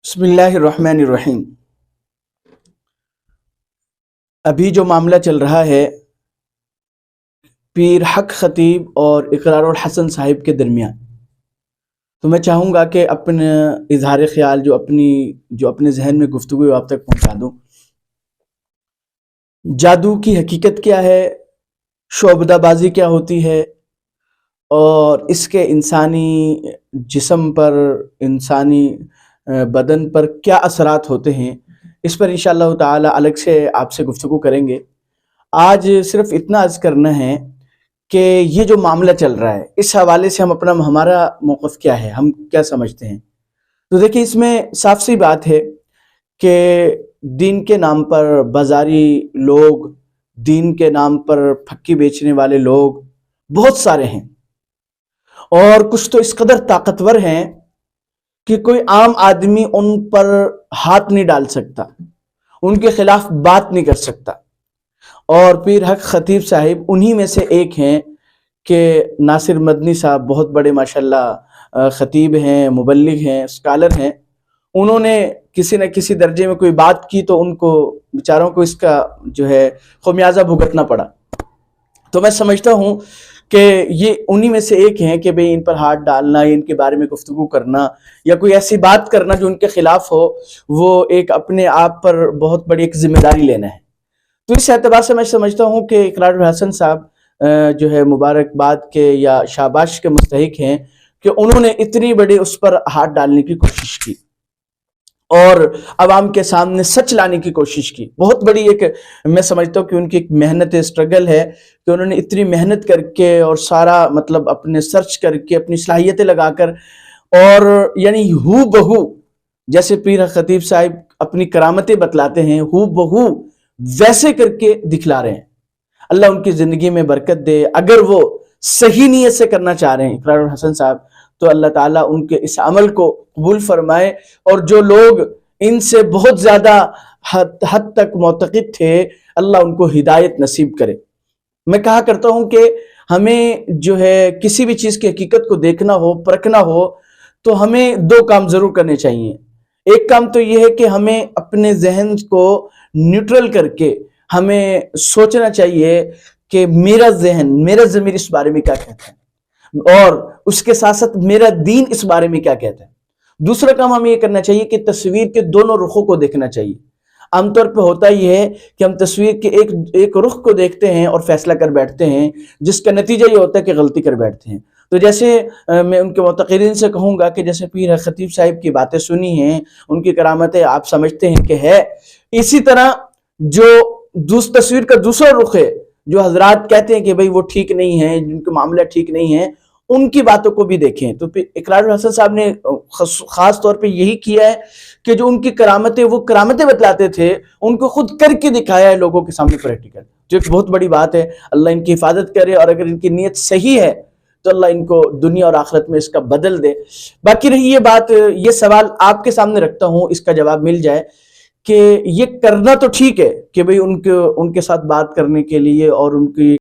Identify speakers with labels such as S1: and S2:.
S1: بسم اللہ الرحمن الرحیم۔ ابھی جو معاملہ چل رہا ہے پیر حق خطیب اور اقرار الحسن صاحب کے درمیان، تو میں چاہوں گا کہ اپنا اظہار خیال جو اپنے ذہن میں گفتگو آپ تک پہنچا دوں۔ جادو کی حقیقت کیا ہے، شعبدہ بازی کیا ہوتی ہے، اور اس کے انسانی جسم پر، انسانی بدن پر کیا اثرات ہوتے ہیں، اس پر انشاءاللہ تعالی الگ سے آپ سے گفتگو کریں گے۔ آج صرف اتنا عرض کرنا ہے کہ یہ جو معاملہ چل رہا ہے اس حوالے سے ہمارا موقف کیا ہے، ہم کیا سمجھتے ہیں۔ تو دیکھیں، اس میں صاف سی بات ہے کہ دین کے نام پر بازاری لوگ، دین کے نام پر پھکی بیچنے والے لوگ بہت سارے ہیں، اور کچھ تو اس قدر طاقتور ہیں کہ کوئی عام آدمی ان پر ہاتھ نہیں ڈال سکتا، ان کے خلاف بات نہیں کر سکتا۔ اور پیر حق خطیب صاحب انہی میں سے ایک ہیں کہ ناصر مدنی صاحب بہت بڑے ماشاءاللہ خطیب ہیں، مبلغ ہیں، اسکالر ہیں۔ انہوں نے کسی نہ کسی درجے میں کوئی بات کی تو ان کو بیچاروں کو اس کا جو ہے خمیازہ بھگتنا پڑا۔ تو میں سمجھتا ہوں کہ یہ انہی میں سے ایک ہیں کہ بھئی ان پر ہاتھ ڈالنا یا ان کے بارے میں گفتگو کرنا یا کوئی ایسی بات کرنا جو ان کے خلاف ہو، وہ ایک اپنے آپ پر بہت بڑی ایک ذمہ داری لینا ہے۔ تو اس اعتبار سے میں سمجھتا ہوں کہ اقرار الحسن صاحب جو ہے مبارکباد کے یا شاباش کے مستحق ہیں کہ انہوں نے اتنی بڑی اس پر ہاتھ ڈالنے کی کوشش کی اور عوام کے سامنے سچ لانے کی کوشش کی۔ بہت بڑی ایک، میں سمجھتا ہوں کہ ان کی ایک محنت اسٹرگل ہے کہ انہوں نے اتنی محنت کر کے اور سارا اپنے سرچ کر کے اپنی صلاحیتیں لگا کر، اور یعنی ہو بہو جیسے پیر خطیب صاحب اپنی کرامتیں بتلاتے ہیں، ہو بہو ویسے کر کے دکھلا رہے ہیں۔ اللہ ان کی زندگی میں برکت دے۔ اگر وہ صحیح نیت سے کرنا چاہ رہے ہیں اقرار الحسن صاحب، تو اللہ تعالیٰ ان کے اس عمل کو قبول فرمائے، اور جو لوگ ان سے بہت زیادہ حد تک معتقد تھے، اللہ ان کو ہدایت نصیب کرے۔ میں کہا کرتا ہوں کہ ہمیں جو ہے کسی بھی چیز کی حقیقت کو دیکھنا ہو، پرکھنا ہو، تو ہمیں دو کام ضرور کرنے چاہیے۔ ایک کام تو یہ ہے کہ ہمیں اپنے ذہن کو نیوٹرل کر کے ہمیں سوچنا چاہیے کہ میرا ذہن، میرا ضمیر اس بارے میں کیا کہتا ہے، اور اس کے ساتھ ساتھ میرا دین اس بارے میں کیا کہتا ہے۔ دوسرا کام ہمیں یہ کرنا چاہیے کہ تصویر کے دونوں رخوں کو دیکھنا چاہیے۔ عام طور پہ ہوتا یہ ہے کہ ہم تصویر کے ایک رخ کو دیکھتے ہیں اور فیصلہ کر بیٹھتے ہیں، جس کا نتیجہ یہ ہوتا ہے کہ غلطی کر بیٹھتے ہیں۔ تو جیسے میں ان کے معتقدین سے کہوں گا کہ جیسے پیر خطیب صاحب کی باتیں سنی ہیں، ان کی کرامتیں آپ سمجھتے ہیں کہ ہے، اسی طرح جو تصویر کا دوسرا رخ ہے، جو حضرات کہتے ہیں کہ بھئی وہ ٹھیک نہیں ہے، جن کے معاملہ ٹھیک نہیں ہیں، ان کی باتوں کو بھی دیکھیں۔ تو اقرار الحسن صاحب نے خاص طور پہ یہی کیا ہے کہ جو ان کی کرامتیں، وہ کرامتیں بتلاتے تھے، ان کو خود کر کے دکھایا ہے لوگوں کے سامنے پریکٹیکل، جو ایک بہت بڑی بات ہے۔ اللہ ان کی حفاظت کرے، اور اگر ان کی نیت صحیح ہے تو اللہ ان کو دنیا اور آخرت میں اس کا بدل دے۔ باقی رہی یہ بات، یہ سوال آپ کے سامنے رکھتا ہوں، اس کا جواب مل جائے کہ یہ کرنا تو ٹھیک ہے کہ بھئی ان کے ساتھ بات کرنے کے لیے اور ان کی